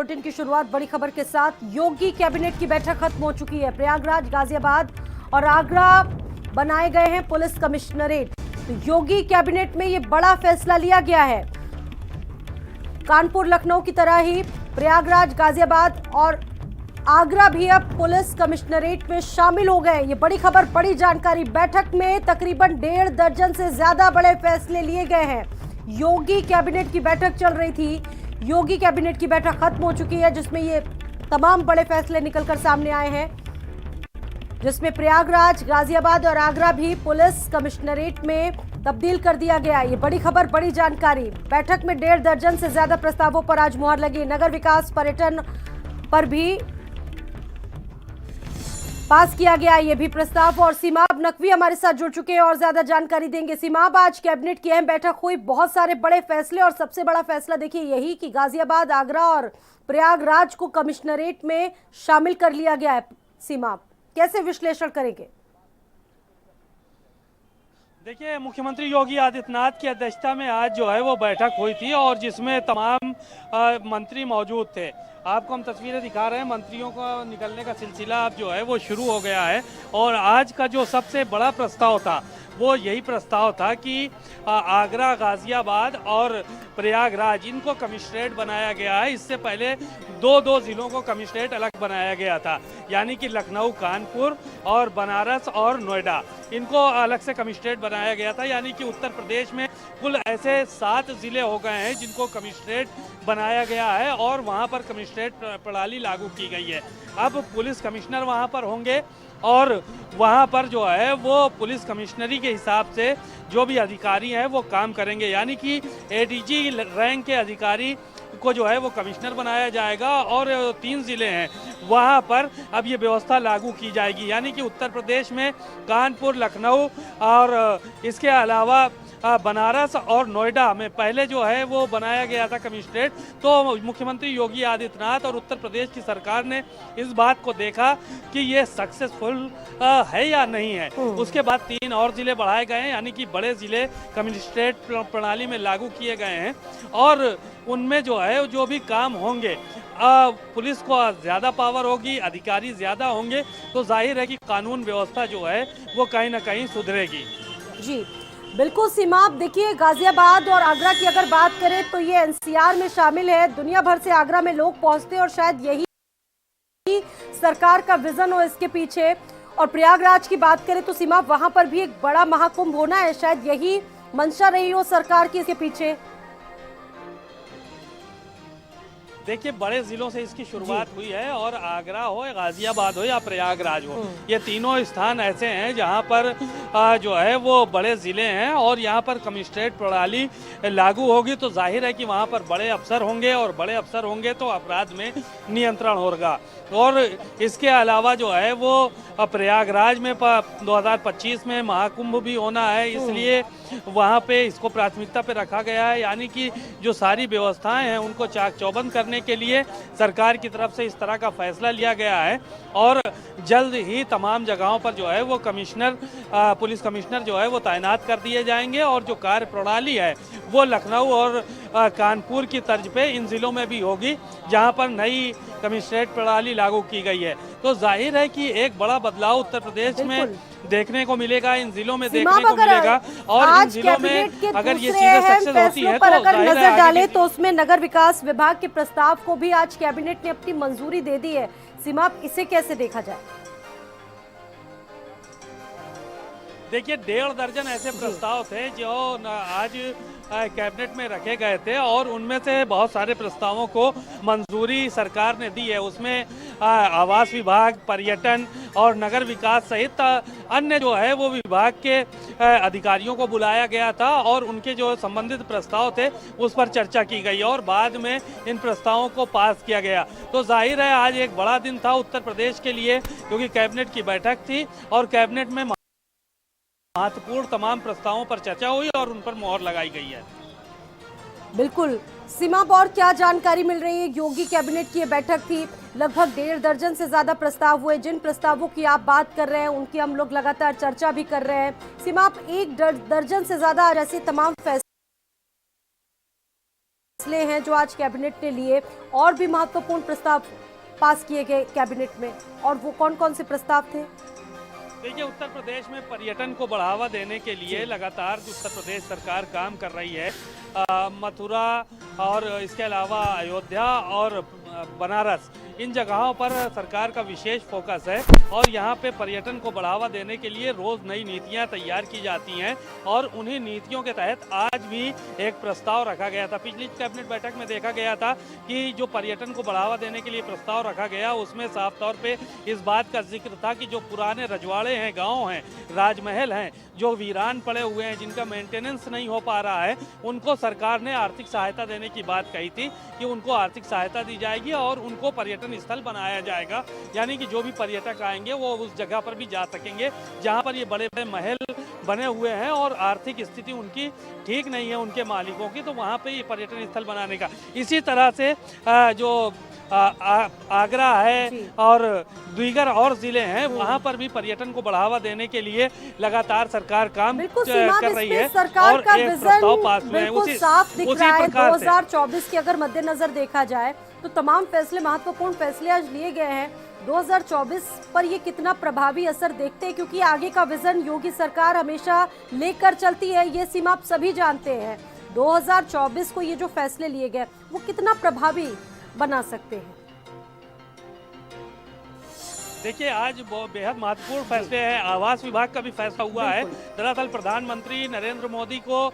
Bulletin की शुरुआत बड़ी खबर के साथ। योगी कैबिनेट की बैठक खत्म हो चुकी है। प्रयागराज, गाजियाबाद और आगरा बनाए गए हैं पुलिस कमिश्नरेट। तो योगी कैबिनेट में ये बड़ा फैसला लिया गया है। कानपुर, लखनऊ की तरह ही प्रयागराज, गाजियाबाद और आगरा भी अब पुलिस कमिश्नरेट में शामिल हो गए। ये बड़ी खबर, बड़ी जानकारी। बैठक में तकरीबन 1.5 दर्जन से ज्यादा बड़े फैसले लिए गए हैं। योगी कैबिनेट की बैठक चल रही थी। योगी कैबिनेट की बैठक खत्म हो चुकी है, जिसमें ये तमाम बड़े फैसले निकलकर सामने आए हैं, जिसमें प्रयागराज, गाजियाबाद और आगरा भी पुलिस कमिश्नरेट में तब्दील कर दिया गया। ये बड़ी खबर, बड़ी जानकारी। बैठक में 1.5 दर्जन से ज्यादा प्रस्तावों पर आज मुहर लगी। नगर विकास, पर्यटन पर भी पास किया गया ये भी प्रस्ताव। और सीमाब नकवी हमारे साथ जुड़ चुके हैं और ज्यादा जानकारी देंगे। सीमाब, आज कैबिनेट की अहम बैठक हुई, बहुत सारे बड़े फैसले और सबसे बड़ा फैसला देखिए यही कि गाजियाबाद, आगरा और प्रयागराज को कमिश्नरेट में शामिल कर लिया गया है। सीमाब, कैसे विश्लेषण करेंगे? देखिए, मुख्यमंत्री योगी आदित्यनाथ की अध्यक्षता में आज जो है वो बैठक हुई थी और जिसमें तमाम मंत्री मौजूद थे। आपको हम तस्वीरें दिखा रहे हैं। मंत्रियों का निकलने का सिलसिला अब जो है वो शुरू हो गया है और आज का जो सबसे बड़ा प्रस्ताव था वो यही प्रस्ताव था कि आगरा, गाजियाबाद और प्रयागराज, इनको कमिश्नरेट बनाया गया है। इससे पहले दो जिलों को कमिश्नरेट अलग बनाया गया था, यानी कि लखनऊ, कानपुर और बनारस और नोएडा, इनको अलग से कमिश्नरेट बनाया गया था। यानी कि उत्तर प्रदेश में कुल ऐसे 7 जिले हो गए हैं जिनको कमिश्नरेट बनाया गया है और वहाँ पर कमिश्नरेट प्रणाली लागू की गई है। अब पुलिस कमिश्नर वहाँ पर होंगे और वहाँ पर जो है वो पुलिस कमिश्नरी के हिसाब से जो भी अधिकारी हैं वो काम करेंगे। यानी कि एडीजी रैंक के अधिकारी को जो है वो कमिश्नर बनाया जाएगा और 3 ज़िले हैं वहाँ पर अब ये व्यवस्था लागू की जाएगी। यानी कि उत्तर प्रदेश में कानपुर, लखनऊ और इसके अलावा बनारस और नोएडा में पहले जो है वो बनाया गया था कमिश्नरेट। तो मुख्यमंत्री योगी आदित्यनाथ और उत्तर प्रदेश की सरकार ने इस बात को देखा कि ये सक्सेसफुल है या नहीं है। उसके बाद 3 और ज़िले बढ़ाए गए हैं, यानी कि बड़े ज़िले कमिश्नरेट प्रणाली में लागू किए गए हैं और उनमें जो है जो भी काम होंगे, पुलिस को ज़्यादा पावर होगी, अधिकारी ज़्यादा होंगे, तो जाहिर है कि कानून व्यवस्था जो है वो कहीं ना कहीं सुधरेगी। जी बिल्कुल सीमाब, देखिए गाजियाबाद और आगरा की अगर बात करें तो ये एनसीआर में शामिल है। दुनिया भर से आगरा में लोग पहुंचते हैं और शायद यही सरकार का विजन हो इसके पीछे। और प्रयागराज की बात करें तो सीमाब, वहां पर भी एक बड़ा महाकुंभ होना है, शायद यही मंशा रही हो सरकार की इसके पीछे। देखिए, बड़े जिलों से इसकी शुरुआत हुई है और आगरा हो, गाजियाबाद हो या प्रयागराज हो, ये तीनों स्थान ऐसे हैं जहां पर जो है वो बड़े ज़िले हैं और यहां पर कमिश्नरेट प्रणाली लागू होगी। तो जाहिर है कि वहां पर बड़े अफसर होंगे और बड़े अफसर होंगे तो अपराध में नियंत्रण होगा। और इसके अलावा जो है वो प्रयागराज में 2025 में महाकुंभ भी होना है, इसलिए वहाँ पे इसको प्राथमिकता पे रखा गया है। यानी कि जो सारी व्यवस्थाएं हैं उनको चाक चौबंद करने के लिए सरकार की तरफ से इस तरह का फैसला लिया गया है और जल्द ही तमाम जगहों पर जो है वो पुलिस कमिश्नर जो है वो तैनात कर दिए जाएंगे और जो कार्य प्रणाली है वो लखनऊ और कानपुर की तर्ज पे इन जिलों में भी होगी जहां पर नई कमिश्नरेट प्रणाली लागू की गई है। तो जाहिर है कि एक बड़ा बदलाव उत्तर प्रदेश में देखने को मिलेगा, इन जिलों में देखने को मिलेगा। और इन जिलों में अगर ये चीजें सक्सेस होती है तो अगर नजर डालें तो उसमें नगर विकास विभाग के प्रस्ताव को भी आज कैबिनेट ने अपनी मंजूरी दे दी है। सीमाब, इसे कैसे देखा जाए? देखिए, 1.5 दर्जन ऐसे प्रस्ताव थे जो आज कैबिनेट में रखे गए थे और उनमें से बहुत सारे प्रस्तावों को मंजूरी सरकार ने दी है। उसमें आवास विभाग, पर्यटन और नगर विकास सहित अन्य जो है वो विभाग के अधिकारियों को बुलाया गया था और उनके जो संबंधित प्रस्ताव थे उस पर चर्चा की गई और बाद में इन प्रस्तावों को पास किया गया। तो जाहिर है आज एक बड़ा दिन था उत्तर प्रदेश के लिए, क्योंकि कैबिनेट की बैठक थी और कैबिनेट में महत्वपूर्ण तमाम प्रस्तावों पर चर्चा हुई और उन पर मोहर लगाई गई है। बिल्कुल सीमाब, और क्या जानकारी मिल रही है? योगी कैबिनेट की ये बैठक थी, लगभग 1.5 दर्जन से ज्यादा प्रस्ताव हुए। जिन प्रस्तावों की आप बात कर रहे हैं उनकी हम लोग लगातार चर्चा भी कर रहे हैं। सीमाब, 1 दर्जन से ज्यादा ऐसे तमाम फैसले फैसले हैं जो आज कैबिनेट ने लिए, और भी महत्वपूर्ण प्रस्ताव पास किए गए कैबिनेट में, और वो कौन कौन से प्रस्ताव थे? देखिए, उत्तर प्रदेश में पर्यटन को बढ़ावा देने के लिए लगातार उत्तर प्रदेश सरकार काम कर रही है। मथुरा और इसके अलावा अयोध्या और बनारस, इन जगहों पर सरकार का विशेष फोकस है और यहाँ पे पर्यटन को बढ़ावा देने के लिए रोज़ नई नीतियाँ तैयार की जाती हैं और उन्हीं नीतियों के तहत आज भी एक प्रस्ताव रखा गया था। पिछली कैबिनेट बैठक में देखा गया था कि जो पर्यटन को बढ़ावा देने के लिए प्रस्ताव रखा गया, उसमें साफ तौर पे इस बात का जिक्र था कि जो पुराने रजवाड़े हैं, गाँव हैं, राजमहल हैं, जो वीरान पड़े हुए हैं, जिनका मेंटेनेंस नहीं हो पा रहा है, उनको सरकार ने आर्थिक सहायता देने की बात कही थी कि उनको आर्थिक सहायता दी जाएगी और उनको पर्यटन स्थल बनाया जाएगा। यानी कि जो भी पर्यटक आएंगे वो उस जगह पर भी जा सकेंगे जहां पर ये बड़े बड़े महल बने हुए हैं और आर्थिक स्थिति उनकी ठीक नहीं है, उनके मालिकों की, तो वहां पे ये पर्यटन स्थल बनाने का। इसी तरह से जो आगरा है और दीगर और जिले हैं, वहां पर भी पर्यटन को बढ़ावा देने के लिए लगातार सरकार काम कर रही है और एक प्रस्ताव पास हुए हैं। उसी प्रकार 2024 के अगर मद्देनजर देखा जाए तो तमाम फैसले, महत्वपूर्ण फैसले आज लिए गए हैं। 2024 पर ये कितना प्रभावी असर देखते हैं, क्योंकि आगे का विजन योगी सरकार हमेशा लेकर चलती है, ये सीमा आप सभी जानते हैं। 2024 को ये जो फैसले लिए गए वो कितना प्रभावी बना सकते हैं? देखिए, आज बेहद महत्वपूर्ण फैसले हैं। आवास विभाग का भी फैसला हुआ है। दरअसल प्रधानमंत्री नरेंद्र मोदी को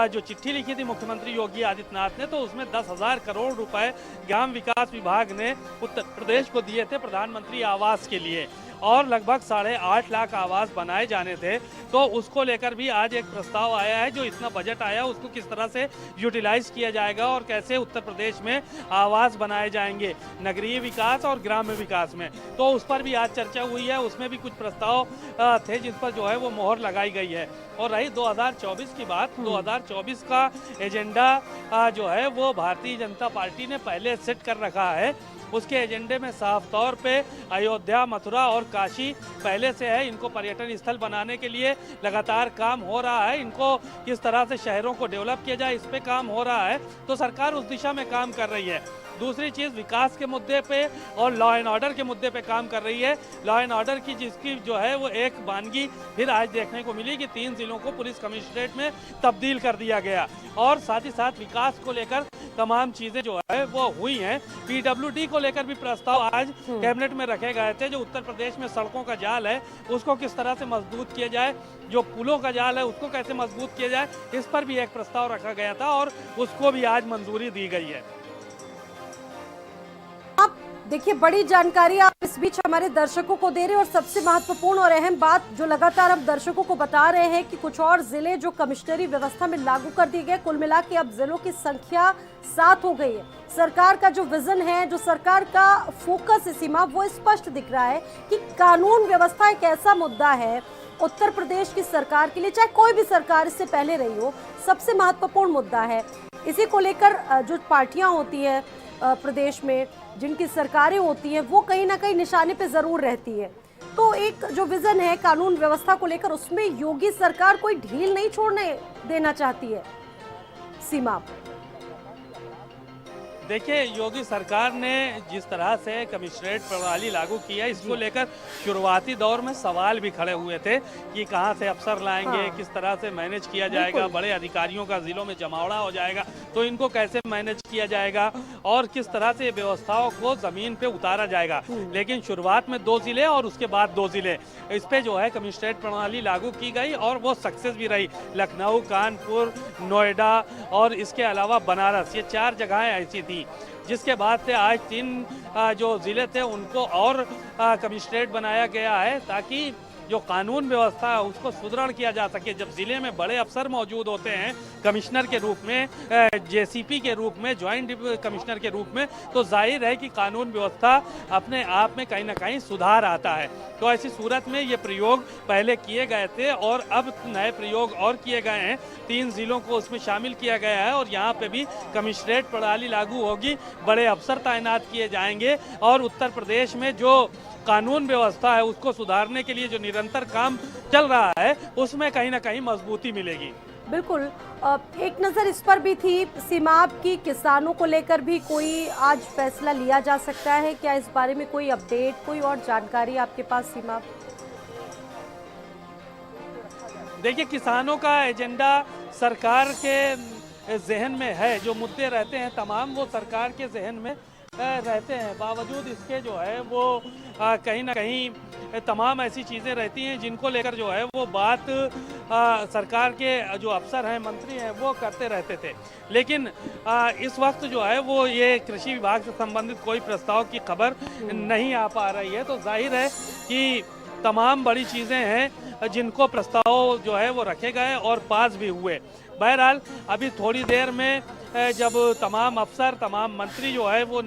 जो चिट्ठी लिखी थी मुख्यमंत्री योगी आदित्यनाथ ने, तो उसमें 10,000 करोड़ रुपए ग्राम विकास विभाग ने उत्तर प्रदेश को दिए थे प्रधानमंत्री आवास के लिए और लगभग 8.5 लाख आवास बनाए जाने थे। तो उसको लेकर भी आज एक प्रस्ताव आया है। जो इतना बजट आया उसको किस तरह से यूटिलाइज किया जाएगा और कैसे उत्तर प्रदेश में आवास बनाए जाएंगे नगरीय विकास और ग्राम्य विकास में, तो उस पर भी आज चर्चा हुई है। उसमें भी कुछ प्रस्ताव थे जिस पर जो है वो मोहर लगाई गई है। और रही 2024 की बात, 2024 का एजेंडा जो है वो भारतीय जनता पार्टी ने पहले सेट कर रखा है। उसके एजेंडे में साफ तौर पे अयोध्या, मथुरा और काशी पहले से है। इनको पर्यटन स्थल बनाने के लिए लगातार काम हो रहा है। इनको किस तरह से शहरों को डेवलप किया जाए, इस पे काम हो रहा है। तो सरकार उस दिशा में काम कर रही है। दूसरी चीज़, विकास के मुद्दे पे और लॉ एंड ऑर्डर के मुद्दे पे काम कर रही है। लॉ एंड ऑर्डर की जिसकी जो है वो एक वानगी फिर आज देखने को मिली कि 3 जिलों को पुलिस कमिश्नरेट में तब्दील कर दिया गया और साथ ही साथ विकास को लेकर तमाम चीज़ें जो है वो हुई हैं। PWD को लेकर भी प्रस्ताव आज कैबिनेट में रखे गए थे। जो उत्तर प्रदेश में सड़कों का जाल है उसको किस तरह से मजबूत किया जाए, जो पुलों का जाल है उसको कैसे मजबूत किया जाए, इस पर भी एक प्रस्ताव रखा गया था और उसको भी आज मंजूरी दी गई है। देखिए, बड़ी जानकारी आप इस बीच हमारे दर्शकों को दे रहे हैं और सबसे महत्वपूर्ण और अहम बात जो लगातार हम दर्शकों को बता रहे हैं कि कुछ और जिले जो कमिश्नरी व्यवस्था में लागू कर दिए गए, कुल मिला के अब जिलों की संख्या 7 हो गई है। सरकार का जो विजन है, जो सरकार का फोकस सीमा, वो स्पष्ट दिख रहा है कि कानून व्यवस्था एक ऐसा मुद्दा है उत्तर प्रदेश की सरकार के लिए, चाहे कोई भी सरकार इससे पहले रही हो, सबसे महत्वपूर्ण मुद्दा है। इसी को लेकर जो पार्टियां होती है प्रदेश में, जिनकी सरकारें होती हैं, वो कहीं ना कहीं निशाने पे जरूर रहती है। तो एक जो विजन है कानून व्यवस्था को लेकर, उसमें योगी सरकार कोई ढील नहीं छोड़ने देना चाहती है सीमा। देखिए, योगी सरकार ने जिस तरह से कमिश्नरेट प्रणाली लागू की है, इसको लेकर शुरुआती दौर में सवाल भी खड़े हुए थे कि कहां से अफसर लाएंगे, किस तरह से मैनेज किया जाएगा, बड़े अधिकारियों का जिलों में जमावड़ा हो जाएगा तो इनको कैसे मैनेज किया जाएगा और किस तरह से व्यवस्थाओं को जमीन पे उतारा जाएगा। लेकिन शुरुआत में 2 जिले और उसके बाद 2 जिले, इस पे जो है कमिश्नरेट प्रणाली लागू की गई और वो सक्सेस भी रही। लखनऊ, कानपुर, नोएडा और इसके अलावा बनारस, ये 4 जगहें ऐसी थी जिसके बाद से आज 3 जो जिले थे उनको और कमिश्नरेट बनाया गया है ताकि जो कानून व्यवस्था है उसको सुदृढ़ किया जा सके। जब जिले में बड़े अफसर मौजूद होते हैं कमिश्नर के रूप में, जेसीपी के रूप में, ज्वाइंट कमिश्नर के रूप में, तो जाहिर है कि कानून व्यवस्था अपने आप में कहीं ना कहीं सुधार आता है। तो ऐसी सूरत में ये प्रयोग पहले किए गए थे और अब नए प्रयोग और किए गए हैं। 3 जिलों को उसमें शामिल किया गया है और यहाँ पे भी कमिश्नरेट प्रणाली लागू होगी, बड़े अफसर तैनात किए जाएंगे और उत्तर प्रदेश में जो कानून व्यवस्था है उसको सुधारने के लिए जो निरंतर काम चल रहा है उसमें कहीं ना कहीं मजबूती मिलेगी। बिल्कुल। एक नज़र इस पर भी थी, सीमाब की किसानों को लेकर भी कोई आज फैसला लिया जा सकता है क्या? इस बारे में कोई अपडेट, कोई और जानकारी आपके पास सीमाब? देखिए, किसानों का एजेंडा सरकार के जहन में है, जो मुद्दे रहते हैं तमाम वो सरकार के जहन में रहते हैं। बावजूद इसके जो है वो कहीं ना कहीं तमाम ऐसी चीज़ें रहती हैं जिनको लेकर जो है वो बात सरकार के जो अफसर हैं, मंत्री हैं, वो करते रहते थे। लेकिन इस वक्त जो है वो ये कृषि विभाग से संबंधित कोई प्रस्ताव की खबर नहीं आ पा रही है। तो जाहिर है कि तमाम बड़ी चीज़ें हैं जिनको प्रस्ताव जो है वो रखे गए और पास भी हुए। बहरहाल अभी थोड़ी देर में जब तमाम अफसर, तमाम मंत्री जो है वो